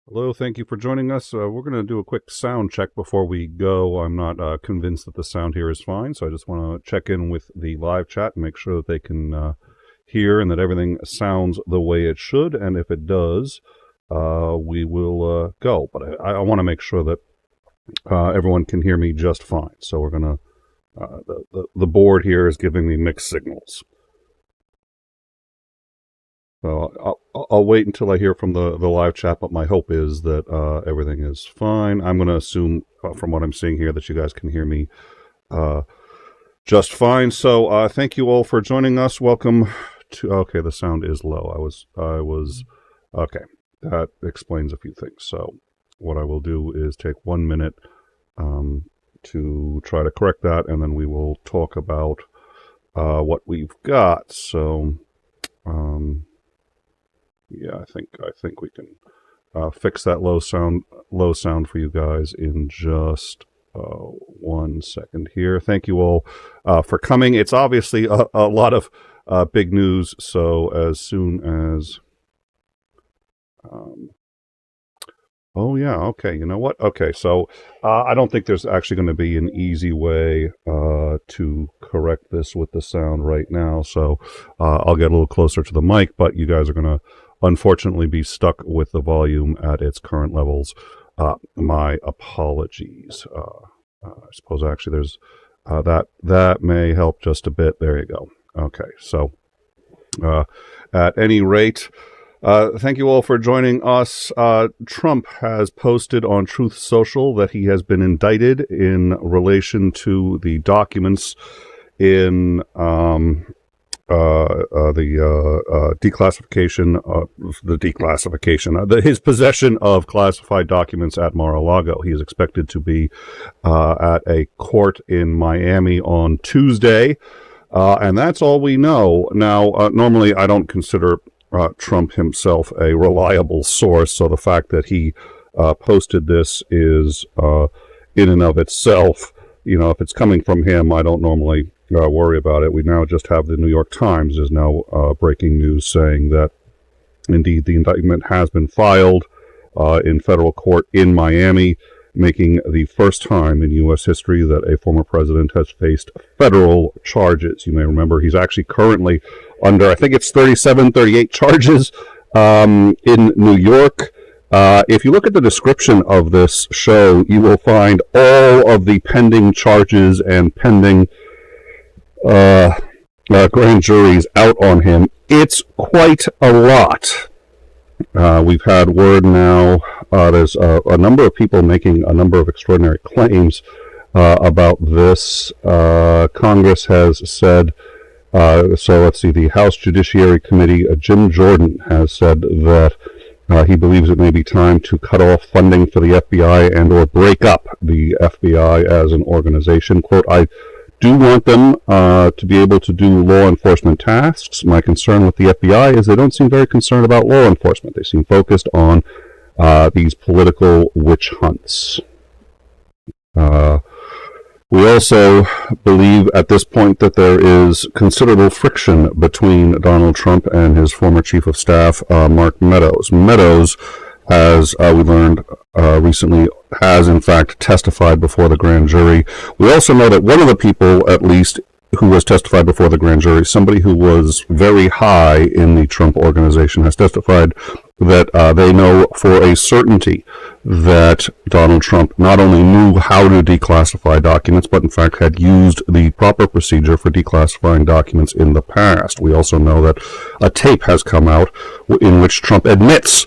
Hello, thank you for joining us. We're going to do a quick sound check before we go. I'm not convinced that the sound here is fine, so I just want to check in with the live chat and make sure that they can hear and that everything sounds the way it should. And if it does, we will go. But I want to make sure that everyone can hear me just fine. So we're going to, the board here is giving me mixed signals. So I'll wait until I hear from the live chat, but my hope is that everything is fine. I'm going to assume, from what I'm seeing here, that you guys can hear me just fine. So thank you all for joining us. Welcome to. Okay, the sound is low. I was. Okay, that explains a few things. So what I will do is take 1 minute to try to correct that, and then we will talk about what we've got. So. Yeah, I think we can fix that low sound for you guys in just 1 second here. Thank you all for coming. It's obviously a lot of big news. So as soon as, oh yeah, okay. You know what? Okay, so I don't think there's actually going to be an easy way to correct this with the sound right now. So I'll get a little closer to the mic, but you guys are going to unfortunately be stuck with the volume at its current levels. My apologies. I suppose actually there's that may help just a bit. There you go. Okay, so at any rate, thank you all for joining us. Trump has posted on Truth Social that he has been indicted in relation to the documents in his possession of classified documents at Mar-A-Lago. He is expected to be at a court in Miami on Tuesday, and that's all we know. Now, normally I don't consider Trump himself a reliable source, so the fact that he posted this is in and of itself, if it's coming from him, I don't normally worry about it. We now just have the New York Times is now breaking news saying that indeed the indictment has been filed in federal court in Miami, making the first time in U.S. history that a former president has faced federal charges. You may remember he's actually currently under, I think it's 37, 38 charges in New York. If you look at the description of this show, you will find all of the pending charges and pending grand juries out on him. It's quite a lot. We've had word now, there's a number of people making a number of extraordinary claims about this. Congress has said, so let's see, the House Judiciary Committee, Jim Jordan has said that he believes it may be time to cut off funding for the FBI and or break up the FBI as an organization. Quote, I do want them to be able to do law enforcement tasks. My concern with the FBI is they don't seem very concerned about law enforcement. They seem focused on these political witch hunts. We also believe at this point that there is considerable friction between Donald Trump and his former chief of staff, Mark Meadows. Meadows, as we learned recently, has in fact testified before the grand jury. We also know that one of the people, at least, who has testified before the grand jury, somebody who was very high in the Trump organization, has testified that they know for a certainty that Donald Trump not only knew how to declassify documents, but in fact had used the proper procedure for declassifying documents in the past. We also know that a tape has come out in which Trump admits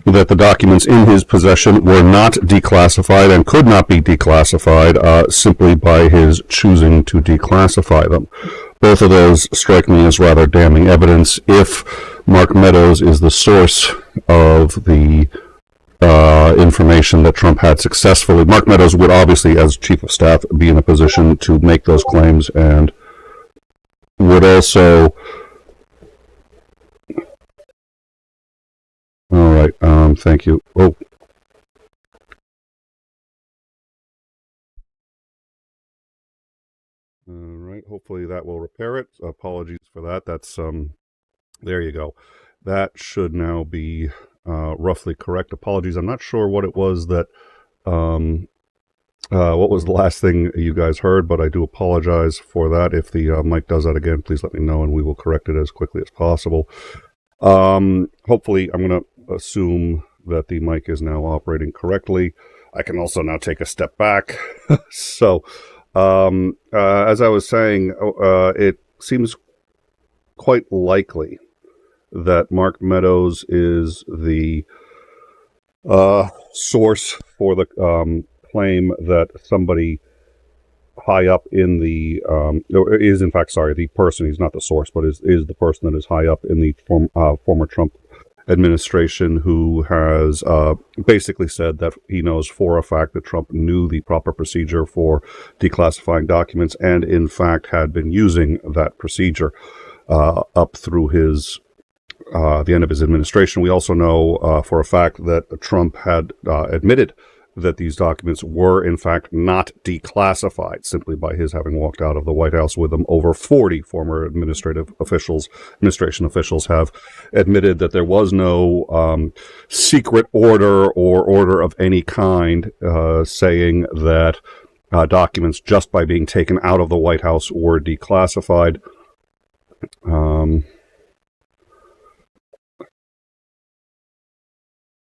that the documents in his possession were not declassified and could not be declassified simply by his choosing to declassify them. Both of those strike me as rather damning evidence. If Mark Meadows is the source of the information that Trump had successfully, Mark Meadows would obviously, as chief of staff, be in a position to make those claims and would also... All right, thank you. Oh. All right, hopefully that will repair it. Apologies for that. That's, there you go. That should now be roughly correct. Apologies. I'm not sure what it was that, what was the last thing you guys heard, but I do apologize for that. If the mic does that again, please let me know and we will correct it as quickly as possible. Hopefully, I'm going to assume that the mic is now operating correctly. I can also now take a step back. So, as I was saying, it seems quite likely that Mark Meadows is the source for the claim that somebody high up in the is in fact the person. He's not the source, but is the person that is high up in the former Trump administration who has basically said that he knows for a fact that Trump knew the proper procedure for declassifying documents and in fact had been using that procedure up through his the end of his administration. We also know for a fact that Trump had admitted that these documents were in fact not declassified simply by his having walked out of the White House with them. Over 40 former administration officials have admitted that there was no secret order or order of any kind saying that documents just by being taken out of the White House were declassified.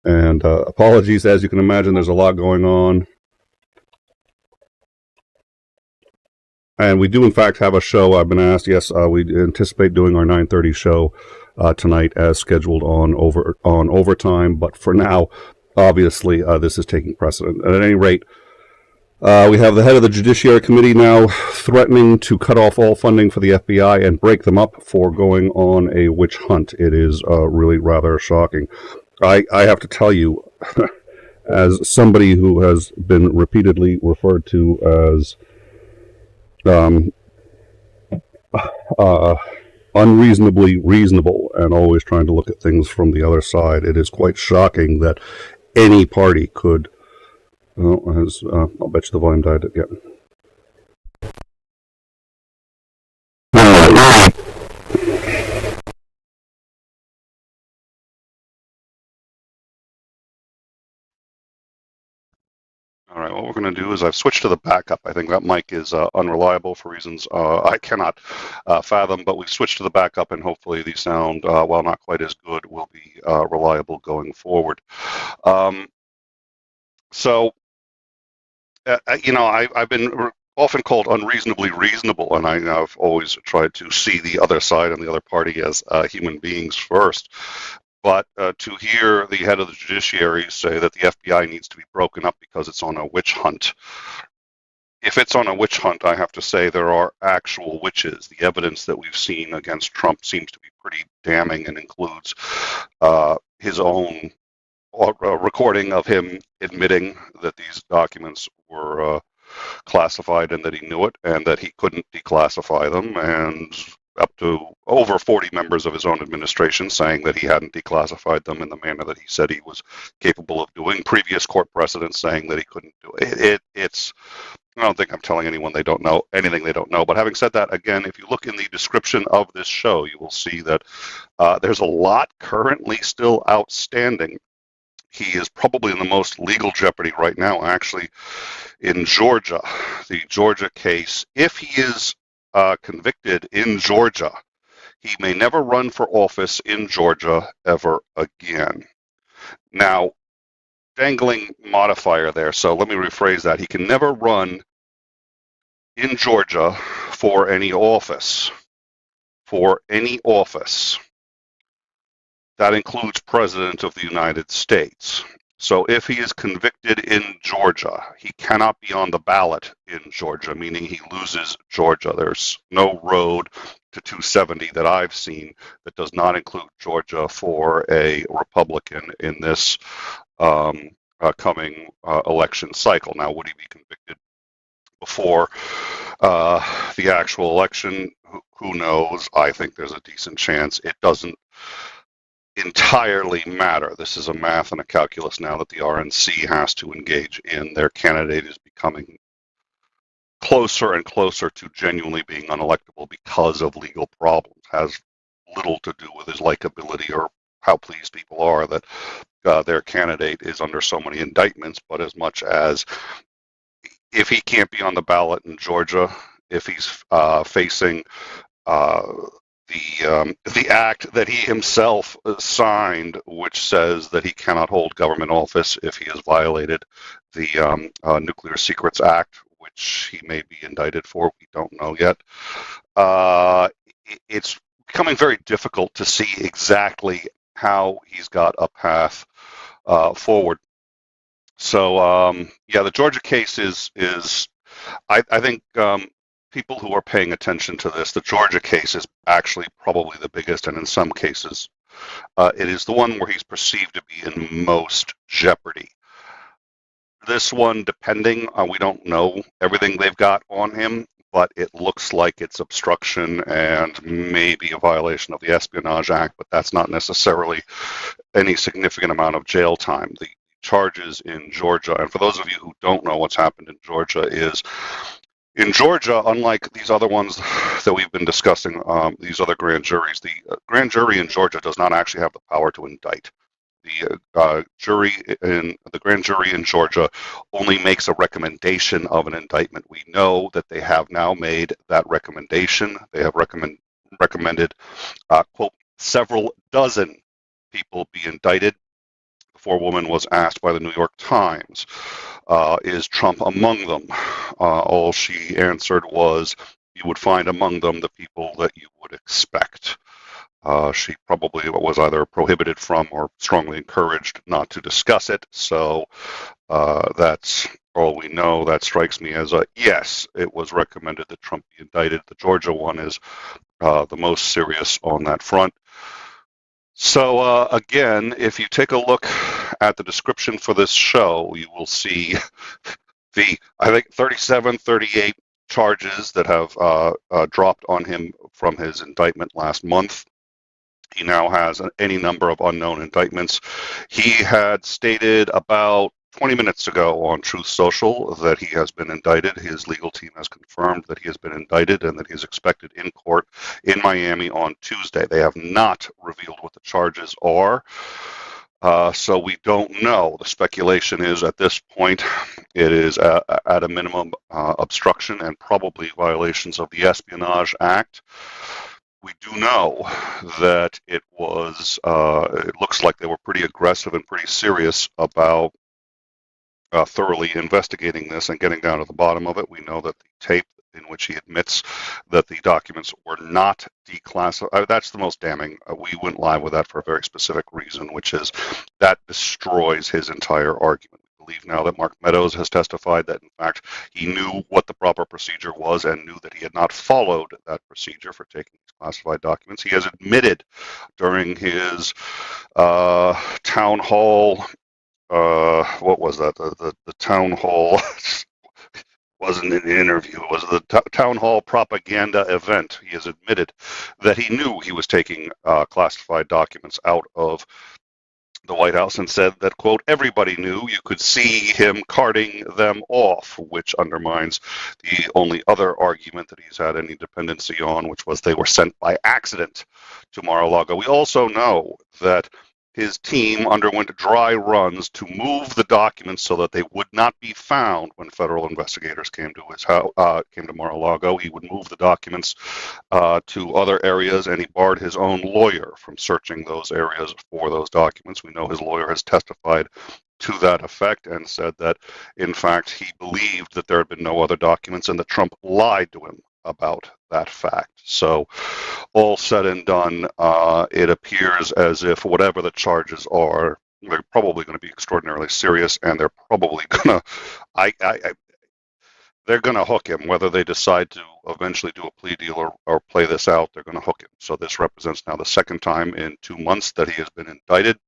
And apologies, as you can imagine, there's a lot going on. And we do, in fact, have a show. I've been asked. Yes, we anticipate doing our 9:30 show tonight as scheduled on overtime. But for now, obviously, this is taking precedent. At any rate, we have the head of the Judiciary Committee now threatening to cut off all funding for the FBI and break them up for going on a witch hunt. It is really rather shocking. I have to tell you, as somebody who has been repeatedly referred to as unreasonably reasonable and always trying to look at things from the other side, it is quite shocking that any party could. I'll bet you the volume died again. All right, what we're going to do is I've switched to the backup. I think that mic is unreliable for reasons I cannot fathom, but we've switched to the backup, and hopefully the sound, while not quite as good, will be reliable going forward. I've been often called unreasonably reasonable, and I've always tried to see the other side and the other party as human beings first. But to hear the head of the judiciary say that the FBI needs to be broken up because it's on a witch hunt, if it's on a witch hunt, I have to say there are actual witches. The evidence that we've seen against Trump seems to be pretty damning and includes his own recording of him admitting that these documents were classified and that he knew it and that he couldn't declassify them, and up to over 40 members of his own administration saying that he hadn't declassified them in the manner that he said he was capable of doing. Previous court precedents saying that he couldn't do it. I don't think I'm telling anyone they don't know anything they don't know. But having said that, again, if you look in the description of this show, you will see that there's a lot currently still outstanding. He is probably in the most legal jeopardy right now, actually, in Georgia. The Georgia case, if he is convicted in Georgia, he may never run for office in Georgia ever again. Now, dangling modifier there, so let me rephrase that. He can never run in Georgia for any office. For any office. That includes President of the United States. So if he is convicted in Georgia, he cannot be on the ballot in Georgia, meaning he loses Georgia. There's no road to 270 that I've seen that does not include Georgia for a Republican in this coming election cycle. Now, would he be convicted before the actual election? Who knows? I think there's a decent chance. It doesn't entirely matter. This is a math and a calculus now that the RNC has to engage in. Their candidate is becoming closer and closer to genuinely being unelectable because of legal problems. Has little to do with his likability or how pleased people are that their candidate is under so many indictments, but as much as if he can't be on the ballot in Georgia, if he's facing the act that he himself signed, which says that he cannot hold government office if he has violated the Nuclear Secrets Act, which he may be indicted for. We don't know yet. It's becoming very difficult to see exactly how he's got a path forward. So yeah, the Georgia case is I think people who are paying attention to this, the Georgia case is actually probably the biggest, and in some cases, it is the one where he's perceived to be in most jeopardy. This one, depending, we don't know everything they've got on him, but it looks like it's obstruction and maybe a violation of the Espionage Act, but that's not necessarily any significant amount of jail time. The charges in Georgia, and for those of you who don't know what's happened in Georgia, is in Georgia, unlike these other ones that we've been discussing, these other grand juries, the grand jury in Georgia does not actually have the power to indict. The grand jury in Georgia only makes a recommendation of an indictment. We know that they have now made that recommendation. They have recommended, quote, several dozen people be indicted. The forewoman was asked by the New York Times, is Trump among them? All she answered was, you would find among them the people that you would expect. She probably was either prohibited from or strongly encouraged not to discuss it. So that's all we know. That strikes me as a yes, it was recommended that Trump be indicted. The Georgia one is the most serious on that front. So again, if you take a look at the description for this show, you will see the, I think, 37, 38 charges that have dropped on him from his indictment last month. He now has any number of unknown indictments. He had stated about 20 minutes ago on Truth Social that he has been indicted. His legal team has confirmed that he has been indicted and that he is expected in court in Miami on Tuesday. They have not revealed what the charges are, so we don't know. The speculation is at this point it is at a minimum obstruction and probably violations of the Espionage Act. We do know that it looks like they were pretty aggressive and pretty serious about thoroughly investigating this and getting down to the bottom of it. We know that the tape in which he admits that the documents were not declassified, that's the most damning. We went live with that for a very specific reason, which is that destroys his entire argument. Believe now that Mark Meadows has testified that, in fact, he knew what the proper procedure was and knew that he had not followed that procedure for taking these classified documents. He has admitted during his town hall, what was that? The town hall wasn't an interview. It was the town hall propaganda event. He has admitted that he knew he was taking classified documents out of the White House and said that, quote, everybody knew. You could see him carting them off, which undermines the only other argument that he's had any dependency on, which was they were sent by accident to Mar-A-Lago. We also know that his team underwent dry runs to move the documents so that they would not be found when federal investigators came to his house, came to Mar-a-Lago. He would move the documents to other areas, and he barred his own lawyer from searching those areas for those documents. We know his lawyer has testified to that effect and said that, in fact, he believed that there had been no other documents and that Trump lied to him about that fact. So all said and done, it appears as if whatever the charges are, they're probably going to be extraordinarily serious, and they're probably going to, they're going to hook him. Whether they decide to eventually do a plea deal or play this out, they're going to hook him. So this represents now the second time in 2 months that he has been indicted.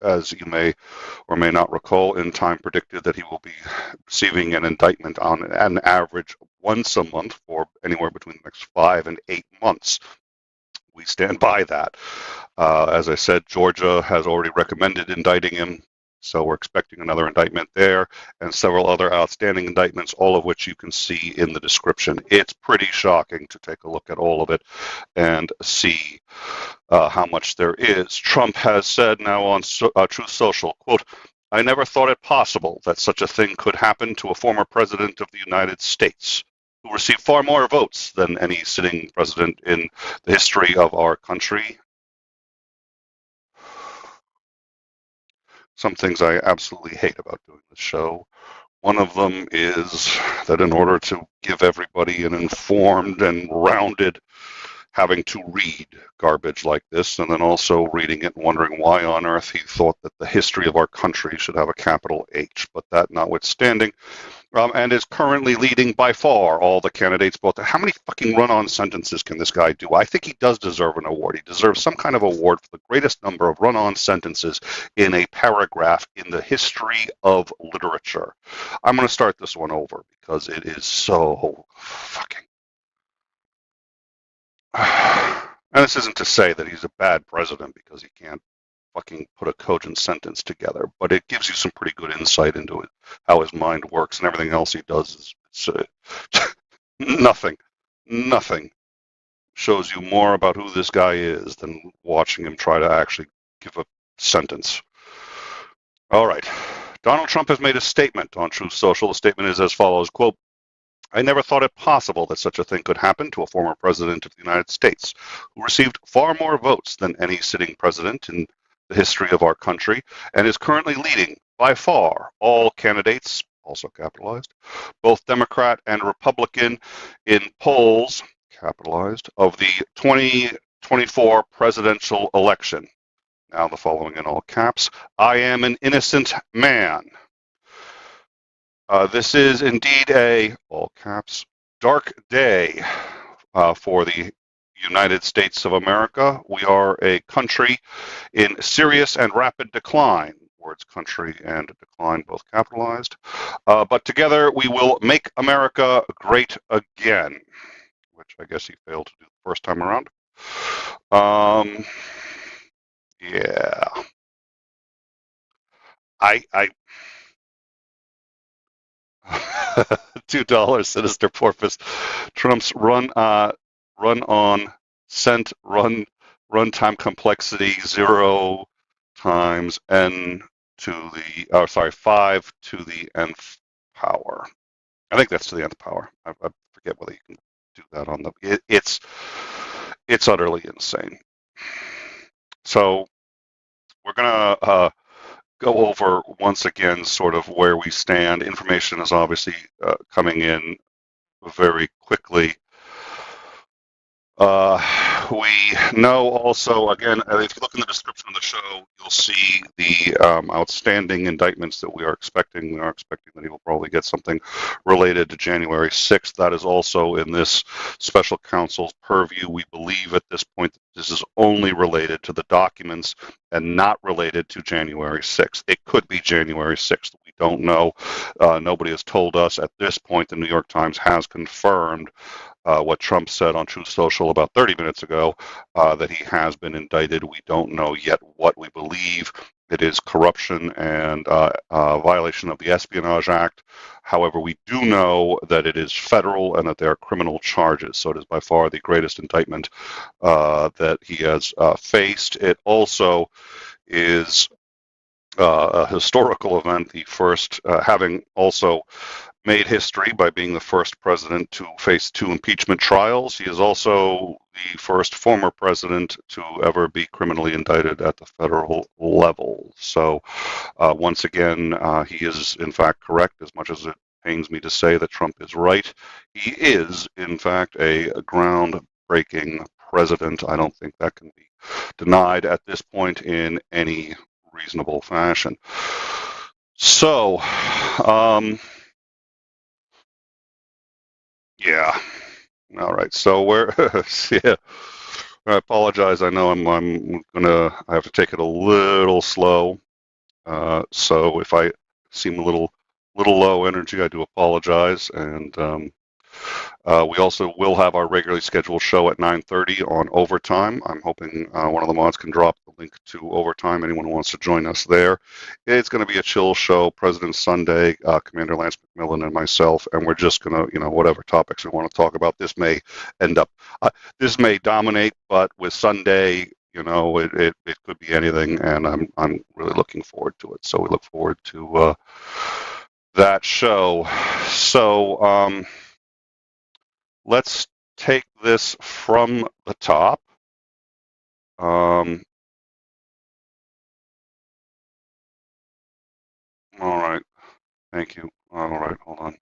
As you may or may not recall, In Time predicted that he will be receiving an indictment on an average once a month for anywhere between the next 5 and 8 months. We stand by that. As I said, Georgia has already recommended indicting him. So we're expecting another indictment there and several other outstanding indictments, all of which you can see in the description. It's pretty shocking to take a look at all of it and see how much there is. Trump has said now on Truth Social, quote, "I never thought it possible that such a thing could happen to a former president of the United States, who received far more votes than any sitting president in the history of our country." Some things I absolutely hate about doing this show. One of them is that in order to give everybody an informed and rounded, having to read garbage like this, and then also reading it and wondering why on earth he thought that the history of our country should have a capital H. But that notwithstanding, and is currently leading by far all the candidates. Both. How many fucking run-on sentences can this guy do? I think he does deserve an award. He deserves some kind of award for the greatest number of run-on sentences in a paragraph in the history of literature. I'm going to start this one over because it is so fucking... And this isn't to say that he's a bad president because he can't fucking put a cogent sentence together, but it gives you some pretty good insight into it, how his mind works, and everything else he does is nothing shows you more about who this guy is than watching him try to actually give a sentence. All right. Donald Trump has made a statement on Truth Social. The statement is as follows, quote, "I never thought it possible that such a thing could happen to a former president of the United States, who received far more votes than any sitting president in the history of our country, and is currently leading, by far, all candidates," also capitalized, "both Democrat and Republican, in polls," capitalized, "of the 2024 presidential election." Now the following in all caps, "I am an innocent man. This is indeed a," all caps, "dark day for the United States of America. We are a country in serious and rapid decline." Words country and decline both capitalized. "But together we will make America great again," which I guess he failed to do the first time around. Yeah. I $2 Sinister Porpoise. Trump's runtime complexity 0 times n to the 5 to the nth power. I think that's to the nth power. I forget whether you can do that on the. It's utterly insane. So we're gonna go over once again sort of where we stand. Information is obviously coming in very quickly. We know also, again, if you look in the description of the show, you'll see the outstanding indictments that we are expecting. We are expecting that he will probably get something related to January 6th. That is also in this special counsel's purview. We believe at this point that this is only related to the documents and not related to January 6th. It could be January 6th. We don't know. Nobody has told us at this point. The New York Times has confirmed what Trump said on Truth Social about 30 minutes ago, that he has been indicted. We don't know yet what we believe. It is corruption and violation of the Espionage Act. However, we do know that it is federal and that there are criminal charges. So it is by far the greatest indictment that he has faced. It also is a historical event, the first, having also made history by being the first president to face 2 impeachment trials. He is also the first former president to ever be criminally indicted at the federal level. So once again, he is in fact correct, as much as it pains me to say that Trump is right. He is in fact a groundbreaking president. I don't think that can be denied at this point in any reasonable fashion. So, yeah. All right. So we're yeah. I apologize. I know I have to take it a little slow. So if I seem a little low energy, I do apologize. And We also will have our regularly scheduled show at 9:30 on Overtime. I'm hoping one of the mods can drop the link to Overtime. Anyone who wants to join us there. It's going to be a chill show, President's Sunday, Commander Lance McMillan and myself, and we're just going to, whatever topics we want to talk about. This may end up, this may dominate, but with Sunday, it could be anything, and I'm really looking forward to it. So we look forward to that show. So let's take this from the top. All right. Thank you. All right. Hold on.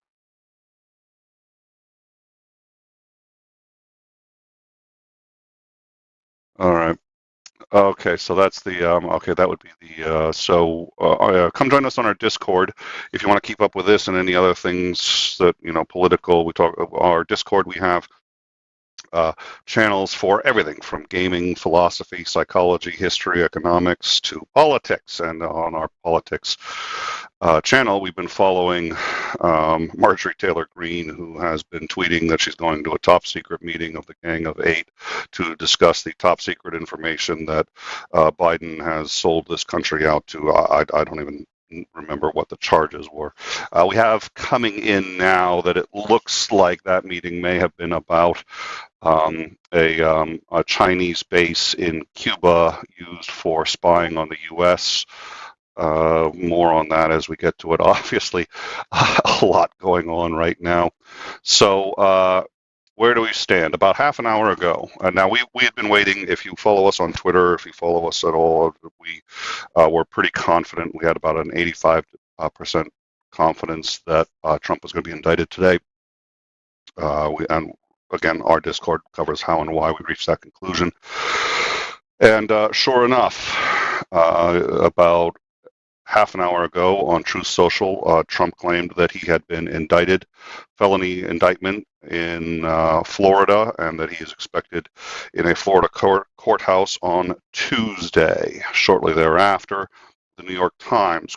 All right. Okay, so that's the okay. That would be the come join us on our Discord if you want to keep up with this and any other things that political. We talk our Discord. We have channels for everything from gaming, philosophy, psychology, history, economics to politics. And on our politics channel, we've been following Marjorie Taylor Greene, who has been tweeting that she's going to a top secret meeting of the Gang of Eight to discuss the top secret information that Biden has sold this country out to. I don't even remember what the charges were. We have coming in now that it looks like that meeting may have been about a Chinese base in Cuba used for spying on the U.S. More on that as we get to it. Obviously, a lot going on right now. So where do we stand? About half an hour ago. Now, we had been waiting. If you follow us on Twitter, if you follow us at all, we were pretty confident. We had about an 85% confidence that Trump was going to be indicted today. And again, our Discord covers how and why we reached that conclusion. And sure enough, about half an hour ago on Truth Social, Trump claimed that he had been indicted, felony indictment in Florida, and that he is expected in a Florida courthouse on Tuesday. Shortly thereafter, the New York Times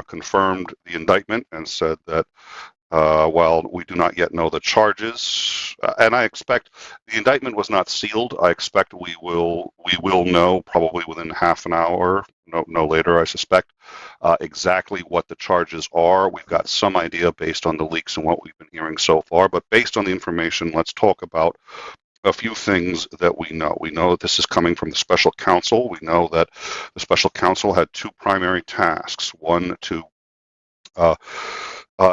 confirmed the indictment and said that while we do not yet know the charges, and I expect the indictment was not sealed, I expect we will know probably within half an hour, no later, I suspect, exactly what the charges are. We've got some idea based on the leaks and what we've been hearing so far, but based on the information, let's talk about a few things that we know. We know that this is coming from the special counsel. We know that the special counsel had two primary tasks. One, to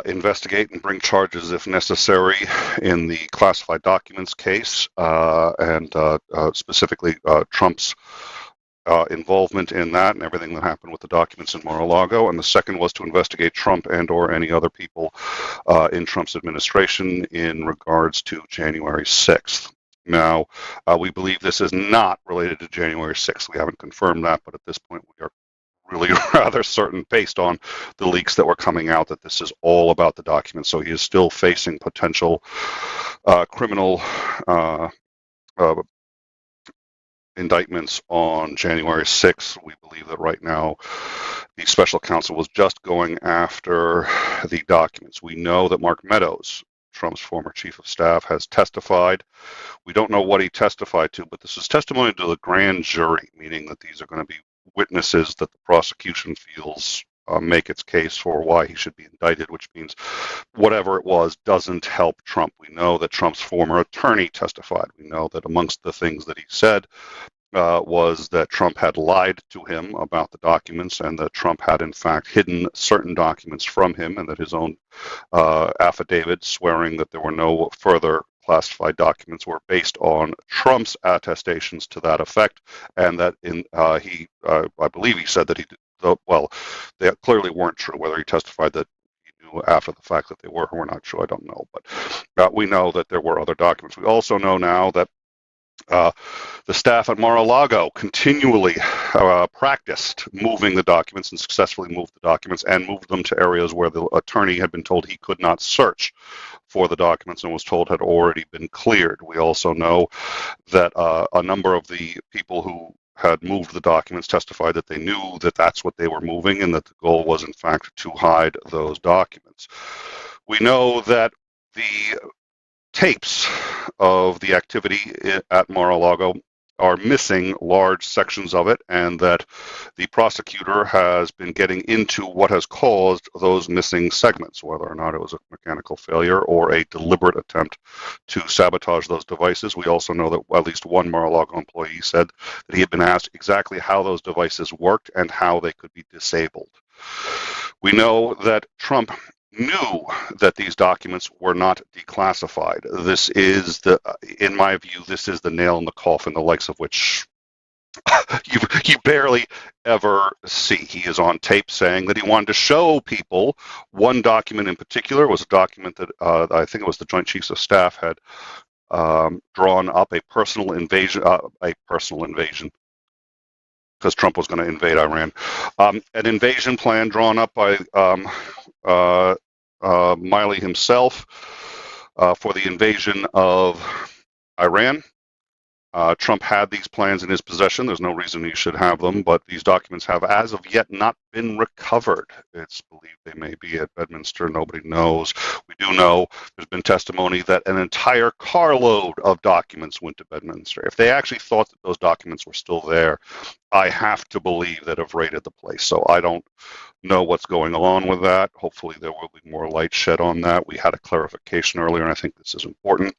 investigate and bring charges if necessary in the classified documents case, and specifically Trump's involvement in that and everything that happened with the documents in Mar-a-Lago. And the second was to investigate Trump and or any other people in Trump's administration in regards to January 6th. Now, we believe this is not related to January 6th. We haven't confirmed that, but at this point we are really rather certain, based on the leaks that were coming out, that this is all about the documents. So he is still facing potential criminal indictments on January 6th. We believe that right now the special counsel was just going after the documents. We know that Mark Meadows, Trump's former chief of staff, has testified. We don't know what he testified to, but this is testimony to the grand jury, meaning that these are going to be witnesses that the prosecution feels make its case for why he should be indicted, which means whatever it was doesn't help Trump. We know that Trump's former attorney testified. We know that amongst the things that he said was that Trump had lied to him about the documents, and that Trump had in fact hidden certain documents from him, and that his own affidavit swearing that there were no further classified documents were based on Trump's attestations to that effect, and that I believe he said that he did. Well, they clearly weren't true. Whether he testified that he knew after the fact that they were or were not true, I don't know. But we know that there were other documents. We also know now that the staff at Mar-a-Lago continually practiced moving the documents and successfully moved the documents and moved them to areas where the attorney had been told he could not search for the documents and was told had already been cleared. We also know that a number of the people who had moved the documents testified that they knew that that's what they were moving and that the goal was in fact to hide those documents. We know that the tapes of the activity at Mar-A-Lago are missing large sections of it, and that the prosecutor has been getting into what has caused those missing segments, whether or not it was a mechanical failure or a deliberate attempt to sabotage those devices. We also know that at least one Mar-A-Lago employee said that he had been asked exactly how those devices worked and how they could be disabled. We know that Trump knew that these documents were not declassified. This is in my view, this is the nail in the coffin, the likes of which you barely ever see. He is on tape saying that he wanted to show people one document in particular. Was a document that I think it was the Joint Chiefs of Staff had drawn up a personal invasion, because Trump was going to invade Iran. An invasion plan drawn up by Miley himself for the invasion of Iran. Trump had these plans in his possession. There's no reason he should have them, but these documents have as of yet not been recovered. It's believed they may be at Bedminster. Nobody knows. We do know there's been testimony that an entire carload of documents went to Bedminster. If they actually thought that those documents were still there, I have to believe that have raided the place. So I don't know what's going on with that. Hopefully there will be more light shed on that. We had a clarification earlier, and I think this is important.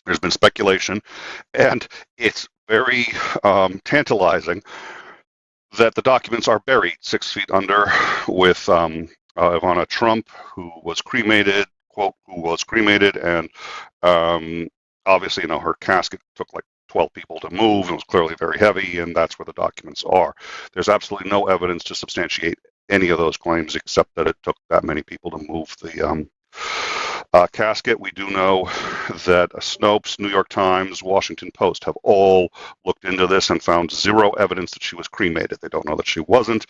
There's been speculation, and it's very tantalizing that the documents are buried 6 feet under with Ivana Trump, who was cremated, quote, who was cremated, and obviously, her casket took like 12 people to move and was clearly very heavy, and that's where the documents are. There's absolutely no evidence to substantiate any of those claims except that it took that many people to move the casket. We do know that Snopes, New York Times, Washington Post have all looked into this and found zero evidence that she was cremated. They don't know that she wasn't.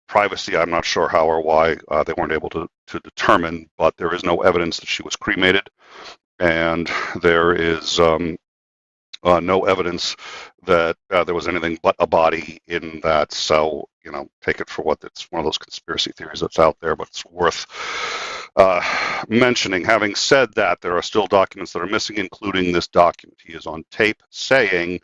Privacy, I'm not sure how or why they weren't able to determine, but there is no evidence that she was cremated, and there is no evidence that there was anything but a body in that. So, take it for what it's one of those conspiracy theories that's out there, but it's worth mentioning. Having said that, there are still documents that are missing, including this document. He is on tape saying,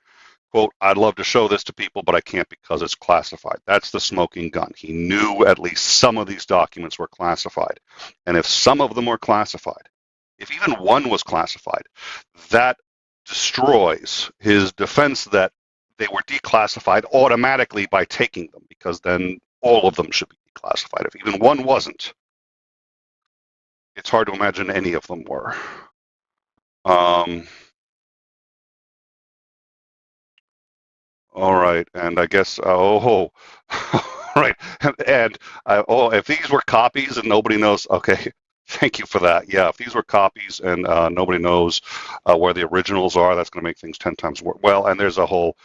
quote, "I'd love to show this to people, but I can't because it's classified." That's the smoking gun. He knew at least some of these documents were classified. And if some of them were classified, if even one was classified, that destroys his defense that they were declassified automatically by taking them, because then all of them should be declassified. If even one wasn't, it's hard to imagine any of them were. All right, and I guess, right, and if these were copies and nobody knows, okay, thank you for that. Yeah, if these were copies and nobody knows where the originals are, that's going to make things 10 times worse. Well, and there's a whole,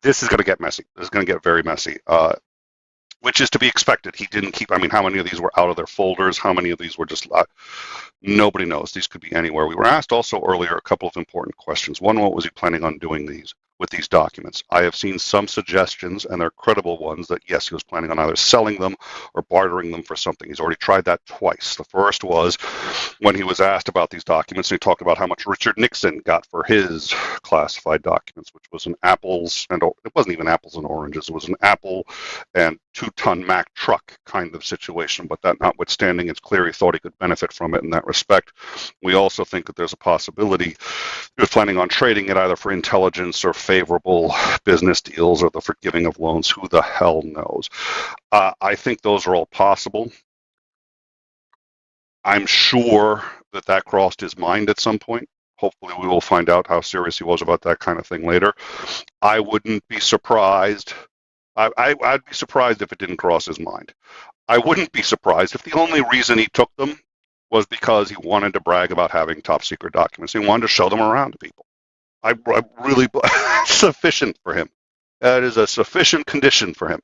this is going to get messy. This is going to get very messy, which is to be expected. He didn't keep, how many of these were out of their folders? How many of these were just, nobody knows. These could be anywhere. We were asked also earlier a couple of important questions. One, what was he planning on doing with these documents? I have seen some suggestions, and they're credible ones, that yes, he was planning on either selling them or bartering them for something. He's already tried that twice. The first was when he was asked about these documents, and he talked about how much Richard Nixon got for his classified documents, which was an apples, and it wasn't even apples and oranges, it was an apple and 2-ton Mack truck kind of situation. But that notwithstanding, it's clear he thought he could benefit from it in that respect. We also think that there's a possibility he was planning on trading it either for intelligence or favorable business deals or the forgiving of loans. Who the hell knows? I think those are all possible. I'm sure that crossed his mind at some point. Hopefully we will find out how serious he was about that kind of thing later. I wouldn't be surprised. I'd be surprised if it didn't cross his mind. I wouldn't be surprised if the only reason he took them was because he wanted to brag about having top secret documents. He wanted to show them around to people. I really, sufficient for him. That is a sufficient condition for him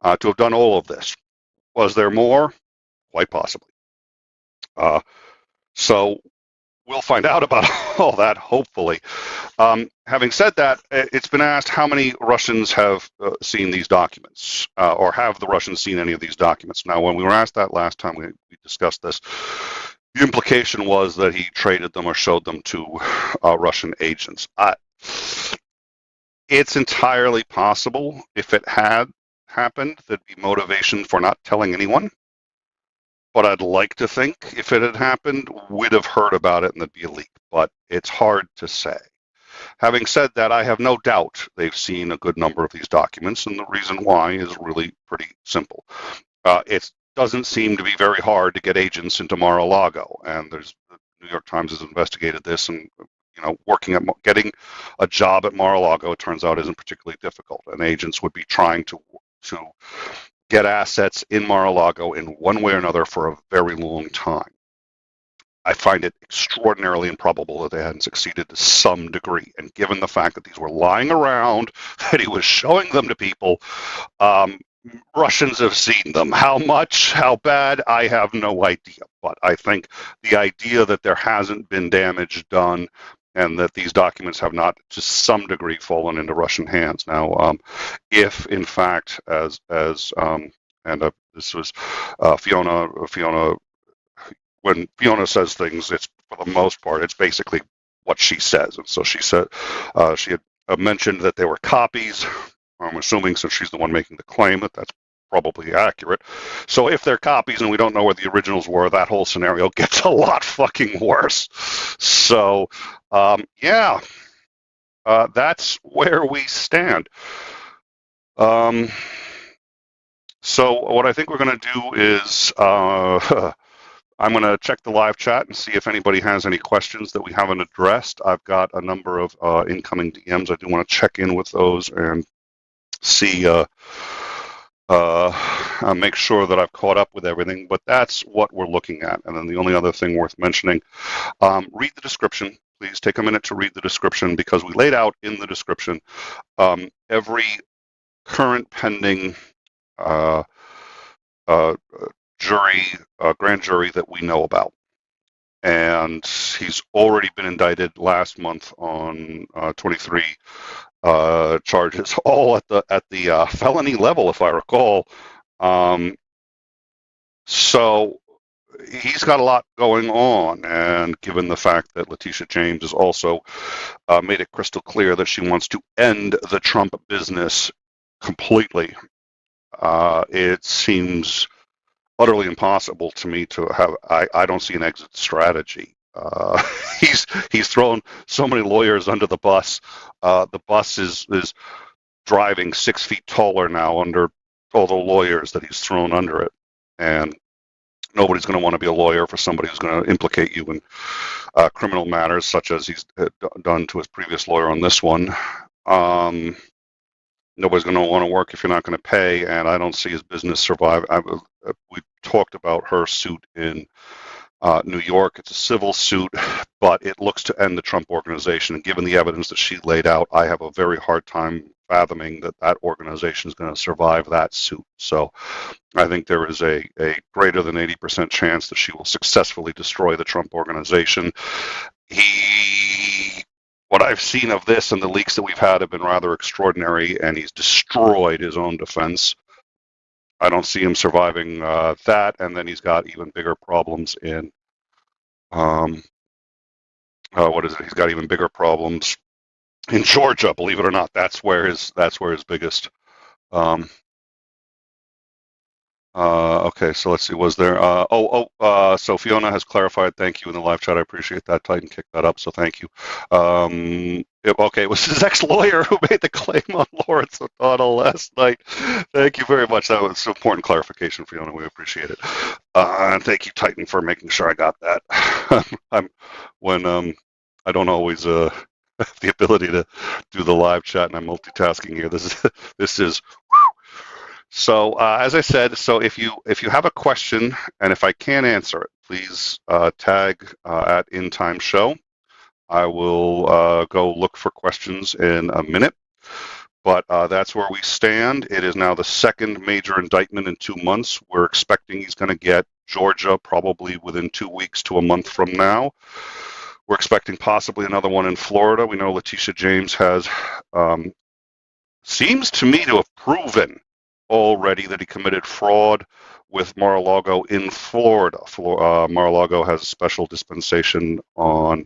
to have done all of this. Was there more? Quite possibly. So we'll find out about all that, hopefully. Having said that, it's been asked how many Russians have seen these documents, or have the Russians seen any of these documents? Now, when we were asked that last time, we discussed this. The implication was that he traded them or showed them to Russian agents. It's entirely possible if it had happened, there'd be motivation for not telling anyone. But I'd like to think if it had happened, we'd have heard about it and there'd be a leak. But it's hard to say. Having said that, I have no doubt they've seen a good number of these documents, and the reason why is really pretty simple. It doesn't seem to be very hard to get agents into Mar-A-Lago, and the New York Times has investigated this, and getting a job at Mar-A-Lago, it turns out, isn't particularly difficult, and agents would be trying to get assets in Mar-A-Lago in one way or another for a very long time. I find it extraordinarily improbable that they hadn't succeeded to some degree. And given the fact that these were lying around, that he was showing them to people, Russians have seen them. How much, how bad, I have no idea. But I think the idea that there hasn't been damage done and that these documents have not, to some degree, fallen into Russian hands. Now, if in fact, this was Fiona. When Fiona says things, it's for the most part, it's basically what she says. And so she said she had mentioned that there were copies. I'm assuming, since she's the one making the claim, that that's probably accurate. So if they're copies and we don't know where the originals were, that whole scenario gets a lot fucking worse. So, that's where we stand. So what I think we're going to do is I'm going to check the live chat and see if anybody has any questions that we haven't addressed. I've got a number of incoming DMs. I do want to check in with those and see, make sure that I've caught up with everything. But that's what we're looking at. And then the only other thing worth mentioning, read the description. Please take a minute to read the description, because we laid out in the description every current pending grand jury that we know about. And he's already been indicted last month on 23 charges, all at the felony level, if I recall. So he's got a lot going on, and given the fact that Letitia James has also made it crystal clear that she wants to end the Trump business completely, it seems utterly impossible to me to have. I don't see an exit strategy. He's thrown so many lawyers under the bus. The bus is driving 6 feet taller now under all the lawyers that he's thrown under it, and nobody's going to want to be a lawyer for somebody who's going to implicate you in criminal matters, such as he's done to his previous lawyer on this one. Nobody's going to want to work if you're not going to pay, and I don't see his business survive. We talked about her suit in New York. It's a civil suit, but it looks to end the Trump organization. And given the evidence that she laid out, I have a very hard time fathoming that that organization is going to survive that suit. So I think there is a greater than 80% chance that she will successfully destroy the Trump organization. What I've seen of this and the leaks that we've had have been rather extraordinary, and he's destroyed his own defense. I don't see him surviving that, and then he's got even bigger problems in, He's got even bigger problems in Georgia, believe it or not. That's where his biggest. Okay, so let's see. Was there? So Fiona has clarified. Thank you in the live chat. I appreciate that. Titan kicked that up, so thank you. Okay, it was his ex-lawyer who made the claim on Lawrence O'Donnell last night. Thank you very much. That was an important clarification, Fiona. We appreciate it. And thank you, Titan, for making sure I got that. I don't always have the ability to do the live chat, and I'm multitasking here. This is. So as I said, so if you have a question, and if I can't answer it, please tag at In Time Show. I will go look for questions in a minute. But that's where we stand. It is now the second major indictment in 2 months. We're expecting he's going to get Georgia probably within 2 weeks to a month from now. We're expecting possibly another one in Florida. We know Letitia James has, seems to me to have proven already that he committed fraud with Mar-A-Lago in Florida. Mar-A-Lago has a special dispensation on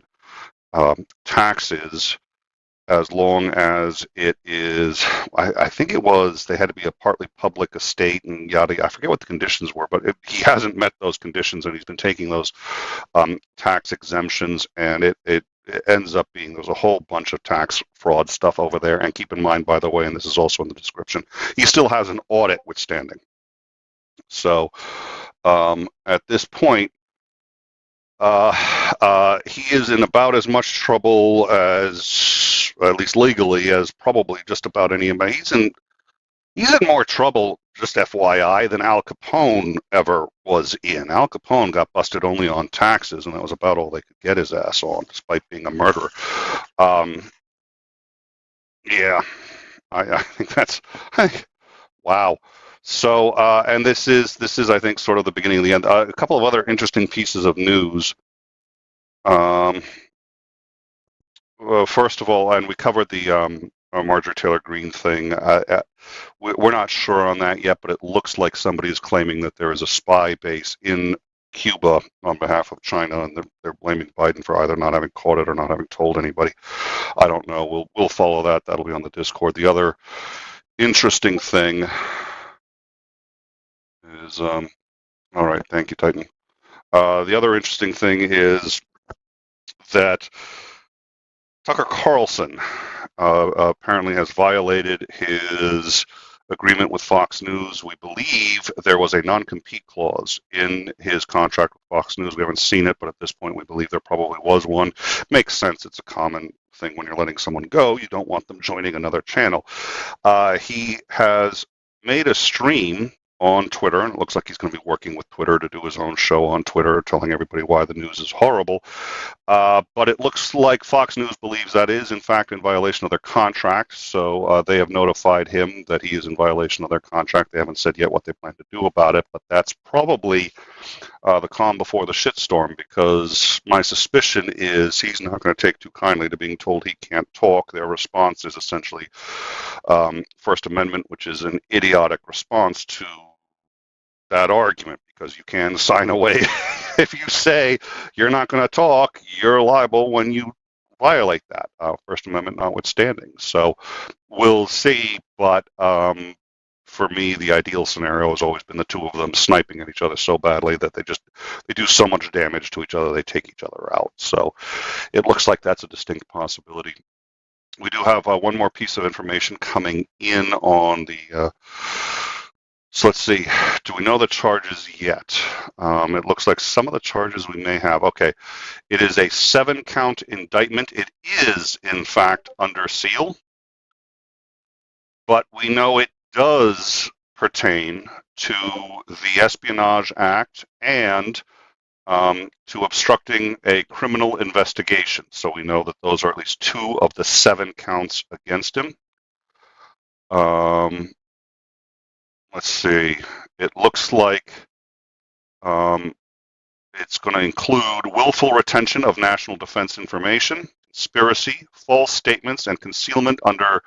taxes as long as it is, I think it was, they had to be a partly public estate and yada, I forget what the conditions were, but he hasn't met those conditions, and he's been taking those tax exemptions, and it ends up being, there's a whole bunch of tax fraud stuff over there. And keep in mind, by the way, and this is also in the description, he still has an audit withstanding. So at this point, he is in about as much trouble as, at least legally, as probably just about anybody. He's in more trouble, just FYI, than Al Capone ever was in. Al Capone got busted only on taxes, and that was about all they could get his ass on, despite being a murderer. Yeah, I think that's wow. So, and this is, I think, sort of the beginning of the end. A couple of other interesting pieces of news. Well, first of all, and we covered the Marjorie Taylor Greene thing. We're not sure on that yet, but it looks like somebody is claiming that there is a spy base in Cuba on behalf of China, and they're blaming Biden for either not having caught it or not having told anybody. I don't know. We'll follow that. That'll be on the Discord. The other interesting thing is, all right, thank you, Titan. The other interesting thing is that Tucker Carlson apparently has violated his agreement with Fox News. We believe there was a non-compete clause in his contract with Fox News. We haven't seen it, but at this point we believe there probably was one. Makes sense. It's a common thing when you're letting someone go. You don't want them joining another channel. He has made a stream on Twitter, and it looks like he's going to be working with Twitter to do his own show on Twitter, telling everybody why the news is horrible. But it looks like Fox News believes that is, in fact, in violation of their contract. So they have notified him that he is in violation of their contract. They haven't said yet what they plan to do about it, but that's probably the calm before the shitstorm, because my suspicion is he's not going to take too kindly to being told he can't talk. Their response is essentially First Amendment, which is an idiotic response to that argument, because you can sign away. If you say you're not going to talk, you're liable when you violate that, First Amendment notwithstanding. So we'll see, but for me, the ideal scenario has always been the two of them sniping at each other so badly that they do so much damage to each other, they take each other out. So it looks like that's a distinct possibility. We do have one more piece of information coming in on the so let's see, do we know the charges yet? It looks like some of the charges we may have. Okay, it is a 7-count indictment. It is, in fact, under seal, but we know it does pertain to the Espionage Act and to obstructing a criminal investigation. So we know that those are at least 2 of the 7 counts against him. Let's see, it looks like it's going to include willful retention of national defense information, conspiracy, false statements, and concealment under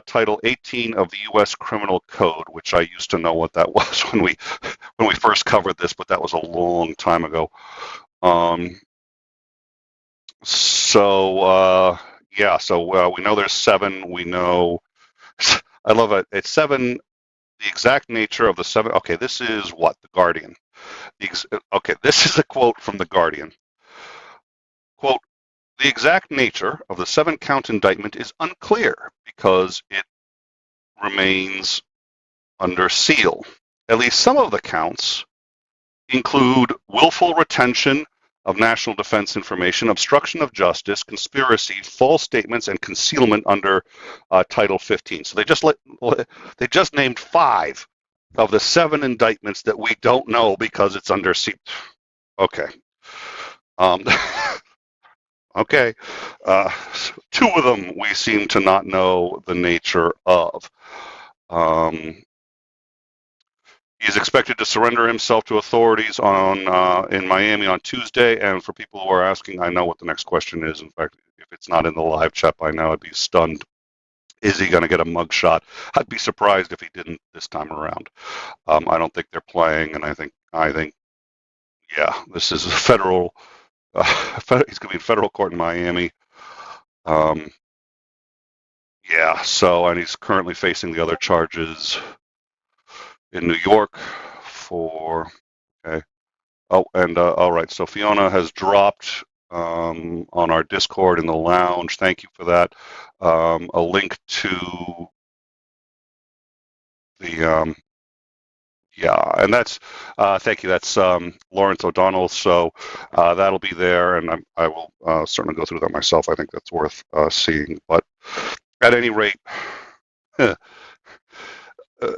Title 18 of the U.S. Criminal Code, which I used to know what that was when we first covered this, but that was a long time ago. Yeah, so we know there's 7. We know, I love it. It's 7. The exact nature of the 7. Okay, this is what? The Guardian. Okay, this is a quote from The Guardian. Quote, the exact nature of the 7-count indictment is unclear because it remains under seal. At least some of the counts include willful retention of national defense information, obstruction of justice, conspiracy, false statements, and concealment under Title 15. So they just named 5 of the 7 indictments that we don't know because it's under seal. Okay. Okay. 2 of them we seem to not know the nature of. He is expected to surrender himself to authorities in Miami on Tuesday. And for people who are asking, I know what the next question is. In fact, if it's not in the live chat by now, I'd be stunned. Is he going to get a mugshot? I'd be surprised if he didn't this time around. I don't think they're playing, and I think, yeah, this is a federal. He's going to be in federal court in Miami. Yeah, so, and he's currently facing the other charges in New York for, okay. Oh, and all right, so Fiona has dropped on our Discord in the lounge. Thank you for that. A link to the, yeah, and that's, thank you, that's Lawrence O'Donnell, so that'll be there, and I will certainly go through that myself. I think that's worth seeing, but at any rate,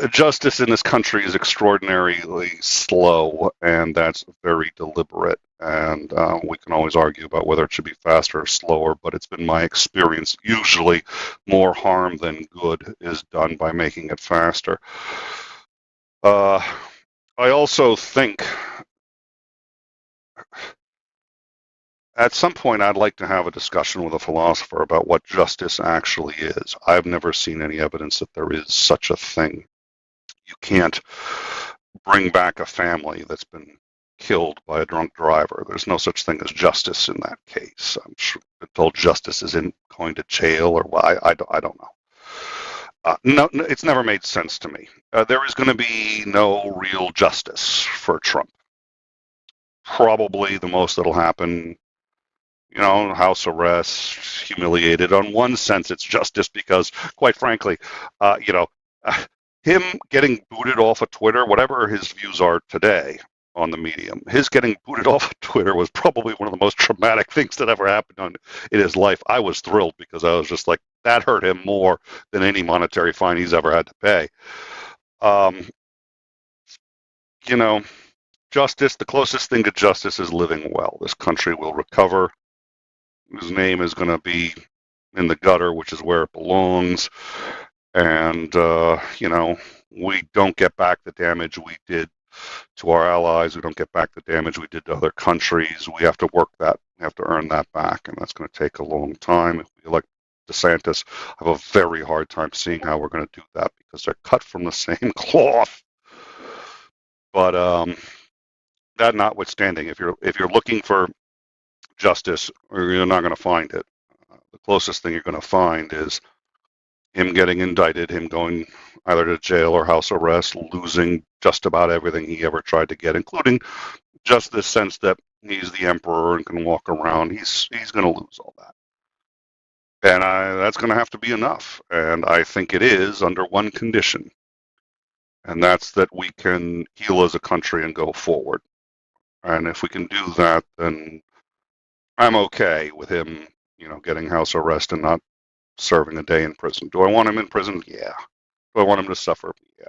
justice in this country is extraordinarily slow, and that's very deliberate. And we can always argue about whether it should be faster or slower, but it's been my experience usually more harm than good is done by making it faster. I also think at some point I'd like to have a discussion with a philosopher about what justice actually is. I've never seen any evidence that there is such a thing. You can't bring back a family that's been killed by a drunk driver. There's no such thing as justice in that case. I'm sure told justice is in going to jail or why. I don't know. No, it's never made sense to me. There is going to be no real justice for Trump. Probably the most that'll happen, you know, house arrest, humiliated. On one sense, it's justice because, quite frankly, you know, him getting booted off of Twitter, whatever his views are today on the medium, his getting booted off of Twitter was probably one of the most traumatic things that ever happened in his life. I was thrilled because I was just like, that hurt him more than any monetary fine he's ever had to pay. You know, justice, the closest thing to justice is living well. This country will recover. His name is going to be in the gutter, which is where it belongs. And, you know, we don't get back the damage we did to our allies. We don't get back the damage we did to other countries. We have to work that. We have to earn that back. And that's going to take a long time. If we elect DeSantis, I have a very hard time seeing how we're going to do that because they're cut from the same cloth. But that notwithstanding, if you're looking for justice, you're not going to find it. The closest thing you're going to find is him getting indicted, him going either to jail or house arrest, losing just about everything he ever tried to get, including just this sense that he's the emperor and can walk around. He's going to lose all that. And that's going to have to be enough. And I think it is under one condition. And that's that we can heal as a country and go forward. And if we can do that, then I'm okay with him, you know, getting house arrest and not serving a day in prison. Do I want him in prison? Yeah. Do I want him to suffer? Yeah.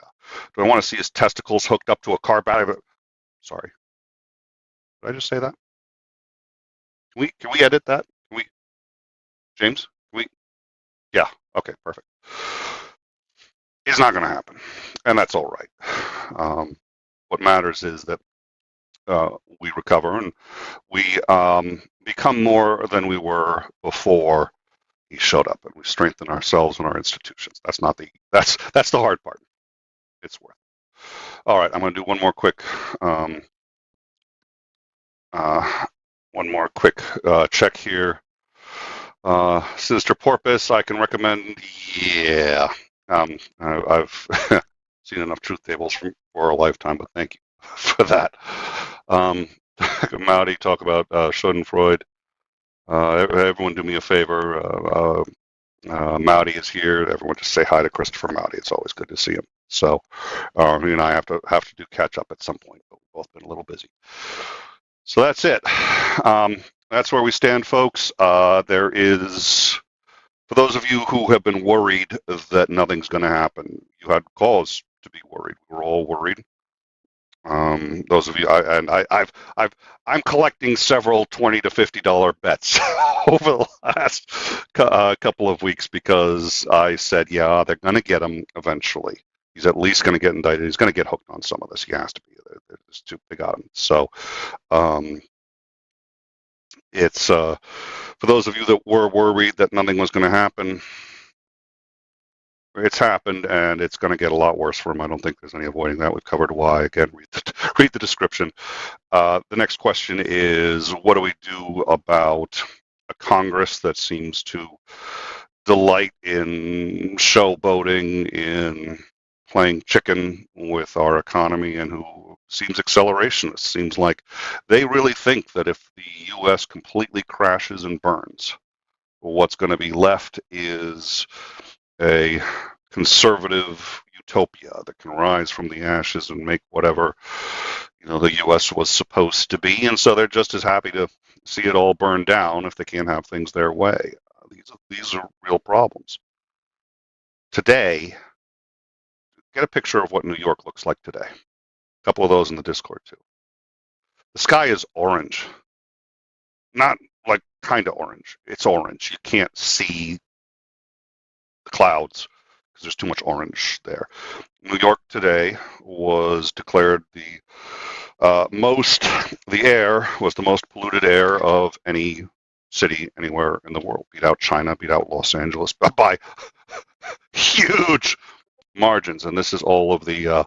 Do I want to see his testicles hooked up to a car battery? Sorry. Did I just say that? Can we edit that? James? Yeah. Okay, perfect. It's not going to happen. And that's all right. What matters is that we recover and we become more than we were before he showed up, and we strengthen ourselves and our institutions. That's the hard part. It's worth it. All right, I'm going to do one more quick check here. Sinister Porpoise, I can recommend. Yeah, I've seen enough truth tables for a lifetime, but thank you for that. Mowdy, talk about Schadenfreude. Everyone do me a favor. Mowdy is here. Everyone just say hi to Christopher Mowdy. It's always good to see him. So he and I have to do catch up at some point, but we've both been a little busy. So that's it. That's where we stand, folks. There is, for those of you who have been worried that nothing's going to happen, you had cause to be worried. We're all worried. Those of you, I'm collecting several $20 to $50 bets over the last couple of weeks because I said, yeah, they're going to get him eventually. He's at least going to get indicted. He's going to get hooked on some of this. He has to be. It's too big on him. So, it's for those of you that were worried that nothing was going to happen. It's happened, and it's going to get a lot worse for him. I don't think there's any avoiding that. We've covered why. Again, read the description. The next question is, what do we do about a Congress that seems to delight in showboating, in playing chicken with our economy, and who seems accelerationist? Seems like they really think that if the U.S. completely crashes and burns, what's going to be left is a conservative utopia that can rise from the ashes and make whatever the U.S. was supposed to be. And so they're just as happy to see it all burn down if they can't have things their way. These are real problems. Today, get a picture of what New York looks like today. A couple of those in the Discord too. The sky is orange. Not like kind of orange. It's orange. You can't see the clouds because there's too much orange there. New York today was declared the air was the most polluted air of any city anywhere in the world. Beat out China, beat out Los Angeles by huge margins. And this is all of the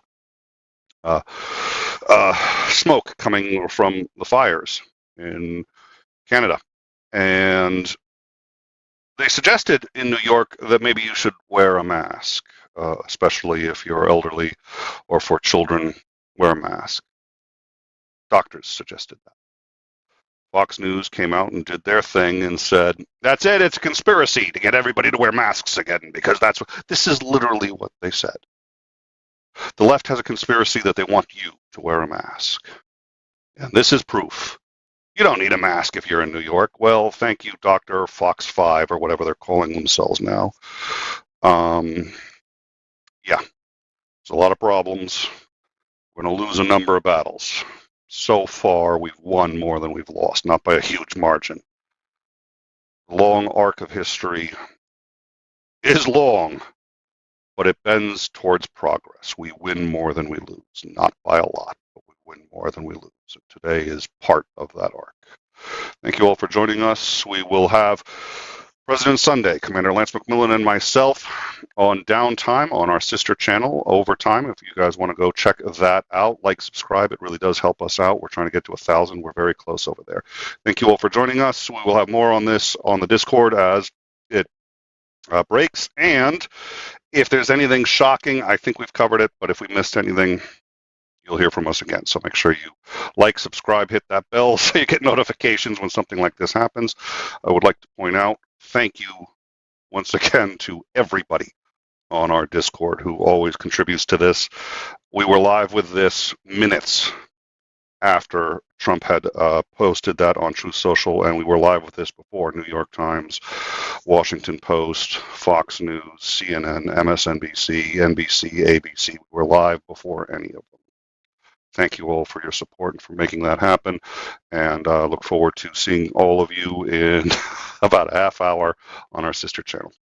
smoke coming from the fires in Canada. And they suggested in New York that maybe you should wear a mask, especially if you're elderly or for children, wear a mask. Doctors suggested that. Fox News came out and did their thing and said, that's it, it's a conspiracy to get everybody to wear masks again, because this is literally what they said. The left has a conspiracy that they want you to wear a mask. And this is proof. You don't need a mask if you're in New York. Well, thank you, Dr. Fox 5, or whatever they're calling themselves now. Yeah, there's a lot of problems. We're going to lose a number of battles. So far, we've won more than we've lost, not by a huge margin. The long arc of history is long, but it bends towards progress. We win more than we lose, not by a lot, but we win more than we lose. And today is part of that arc. Thank you all for joining us. We will have President Sunday, Commander Lance McMillan and myself on Downtime on our sister channel, Overtime. If you guys want to go check that out, like, subscribe. It really does help us out. We're trying to get to 1,000. We're very close over there. Thank you all for joining us. We will have more on this on the Discord as it breaks. And if there's anything shocking, I think we've covered it. But if we missed anything, you'll hear from us again. So make sure you like, subscribe, hit that bell so you get notifications when something like this happens. I would like to point out, thank you once again to everybody on our Discord who always contributes to this. We were live with this minutes after Trump had posted that on Truth Social, and we were live with this before New York Times, Washington Post, Fox News, CNN, MSNBC, NBC, ABC. We were live before any of them. Thank you all for your support and for making that happen, and look forward to seeing all of you in about a half hour on our sister channel.